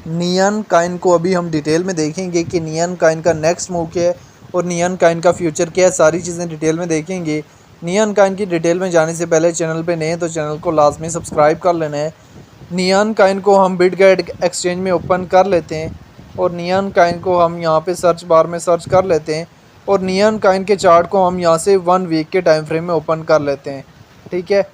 Neon coin को अभी हम डिटेल में देखेंगे कि नियॉन कॉइन का नेक्स्ट मूव क्या है और नियॉन कॉइन का फ्यूचर क्या है, सारी चीज़ें डिटेल में देखेंगे। नियॉन कॉइन की डिटेल में जाने से पहले चैनल पे नए हैं तो चैनल को लाजमी सब्सक्राइब कर लेना है। नियॉन कॉइन को हम बिटगेट एक्सचेंज में ओपन कर लेते हैं और नियॉन कॉइन को हम यहाँ पे सर्च बार में सर्च कर लेते हैं और नियॉन कॉइन के चार्ट को हम यहाँ से 1 वीक के टाइम फ्रेम में ओपन कर लेते हैं। ठीक है,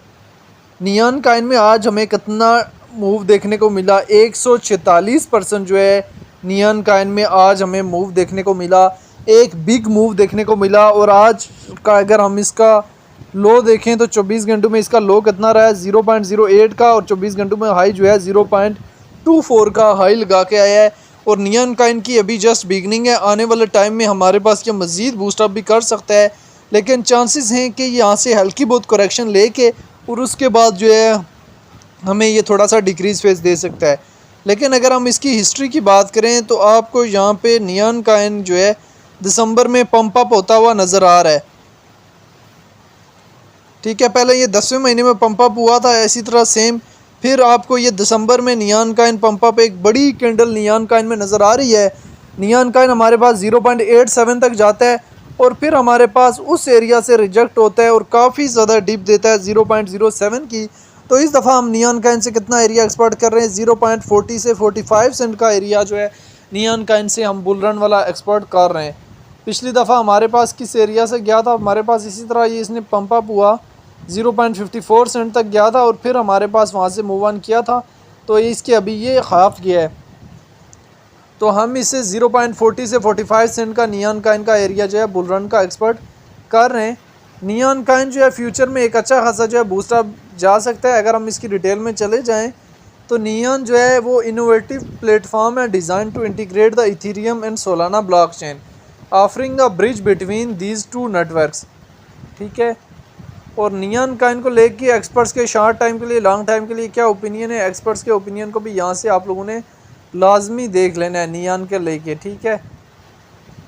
नियॉन कॉइन में आज हमें कितना मूव देखने को मिला, 146% जो है नियॉन कॉइन में आज हमें मूव देखने को मिला, एक बिग मूव देखने को मिला। और आज का अगर हम इसका लो देखें तो 24 घंटों में इसका लो कितना रहा है 0.08 का, और 24 घंटों में हाई जो है 0.24 का हाई लगा के आया है। और नियॉन कॉइन की अभी जस्ट बिगनिंग है, आने वाले टाइम में हमारे पास ये मज़ीद बूस्टअप भी कर सकता है, लेकिन चांसेस हैं कि यहाँ से हल्की बहुत करेक्शन लेके और उसके बाद जो है हमें ये थोड़ा सा डिक्रीज़ फेस दे सकता है। लेकिन अगर हम इसकी हिस्ट्री की बात करें तो आपको यहाँ पे नियॉन कॉइन जो है दिसंबर में पंप अप होता हुआ नज़र आ रहा है। ठीक है, पहले ये 10वें महीने में पंप अप हुआ था इसी तरह सेम, फिर आपको ये दिसंबर में नियॉन कॉइन पंप अप एक बड़ी कैंडल नियॉन कॉइन में नज़र आ रही है। नियॉन कॉइन हमारे पास 0.87 तक जाता है और फिर हमारे पास उस एरिया से रिजेक्ट होता है और काफ़ी ज़्यादा डिप देता है 0.07 की। तो इस दफ़ा हम नियॉन कॉइन से कितना एरिया एक्सपेक्ट कर रहे हैं, 0.40 से 45 सेंट का एरिया जो है नियॉन कॉइन से हम बुल रन वाला एक्सपेक्ट कर रहे हैं। पिछली दफ़ा हमारे पास किस एरिया से गया था, हमारे पास इसी तरह ये इसने पंप अप हुआ 0.54 सेंट तक गया था और फिर हमारे पास वहाँ से मूव ऑन किया था। तो इसके अभी ये हाफ गया है, तो हम इसे 0.40 से 45 सेंट का नियॉन कॉइन का एरिया जो है बुल रन का एक्सपेक्ट कर रहे हैं। नियॉन कॉइन जो है फ्यूचर में एक अच्छा खासा जो है बूस्टअप जा सकता है। अगर हम इसकी डिटेल में चले जाएं तो नियॉन जो है वो इनोवेटिव प्लेटफॉर्म है designed to integrate the Ethereum and Solana blockchain offering a bridge between these two networks. ठीक है, और नियॉन कॉइन को लेके एक्सपर्ट्स के शॉर्ट टाइम के लिए लॉन्ग टाइम के लिए क्या ओपिनियन है, एक्सपर्ट्स के ओपिनियन को भी यहाँ से आप लोगों ने लाजमी देख लेना है नियॉन के लेके। ठीक है,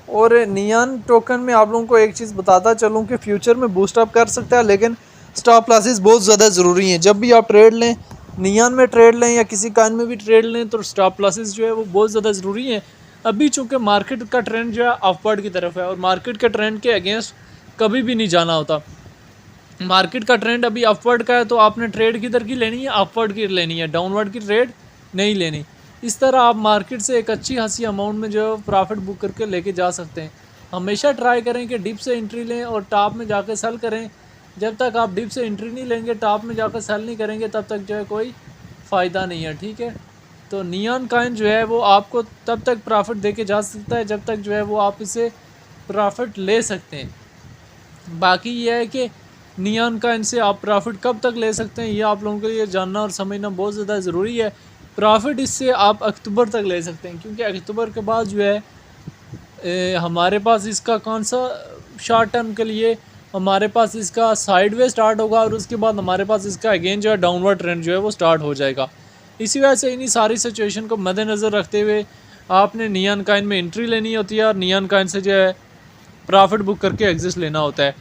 और नियॉन टोकन में आप लोगों को एक चीज़ बताता चलूँ कि फ्यूचर में बूस्टअप कर सकता है, लेकिन स्टॉप लॉसेस बहुत ज़्यादा ज़रूरी हैं। जब भी आप ट्रेड लें, नियॉन में ट्रेड लें या किसी कॉइन में भी ट्रेड लें, तो स्टॉप लॉसेस जो है वो बहुत ज़्यादा ज़रूरी हैं। अभी चूँकि मार्केट का ट्रेंड जो है अपवर्ड की तरफ है और मार्केट के ट्रेंड के अगेंस्ट कभी भी नहीं जाना होता। मार्केट का ट्रेंड अभी अपवर्ड का है तो आपने ट्रेड किधर की लेनी है, अपवर्ड की लेनी है, डाउनवर्ड की ट्रेड नहीं लेनी। इस तरह आप मार्केट से एक अच्छी खासी अमाउंट में जो है प्रॉफिट बुक करके लेके जा सकते हैं। हमेशा ट्राई करें कि डिप से एंट्री लें और टॉप में जाकर सेल करें। जब तक आप डिप से एंट्री नहीं लेंगे, टॉप में जाकर सेल नहीं करेंगे, तब तक जो है कोई फ़ायदा नहीं है। ठीक है, तो नियॉन कॉइन जो है वो आपको तब तक प्रॉफिट दे के जा सकता है जब तक जो है वो आप इसे प्रॉफिट ले सकते हैं। बाकी ये है कि नियॉन कॉइन से आप प्रॉफिट कब तक ले सकते हैं ये आप लोगों के लिए जानना और समझना बहुत ज़्यादा ज़रूरी है। प्रॉफिट इससे आप अक्टूबर तक ले सकते हैं, क्योंकि अक्टूबर के बाद जो है हमारे पास इसका कौन सा शॉर्ट टर्म के लिए हमारे पास इसका साइडवे स्टार्ट होगा और उसके बाद हमारे पास इसका अगेन जो है डाउनवर्ड ट्रेंड जो है वो स्टार्ट हो जाएगा। इसी वजह से इन्हीं सारी सिचुएशन को मद्देनज़र रखते हुए आपने नियॉन कॉइन में एंट्री लेनी होती है और नियॉन कॉइन से जो है प्रॉफिट बुक करके एग्जिट लेना होता है।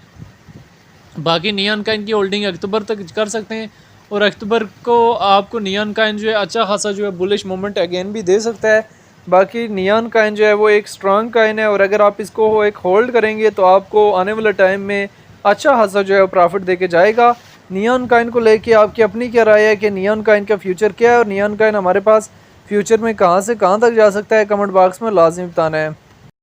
बाकी नियॉन कॉइन की होल्डिंग अक्टूबर तक कर सकते हैं और अक्टूबर को आपको नियॉन कॉइन जो है अच्छा खासा जो है बुलिश मोमेंट अगेन भी दे सकता है। बाकी नियॉन कॉइन जो है वो एक स्ट्रॉन्ग कॉइन है और अगर आप इसको एक होल्ड करेंगे तो आपको आने वाले टाइम में अच्छा खासा जो है प्रॉफिट दे के जाएगा। नियॉन कॉइन को लेके आपकी अपनी क्या राय है कि नियॉन कॉइन का फ्यूचर क्या है और नियॉन कॉइन हमारे पास फ्यूचर में कहाँ से कहाँ तक जा सकता है, कमेंट बॉक्स में लाजमी बताना है।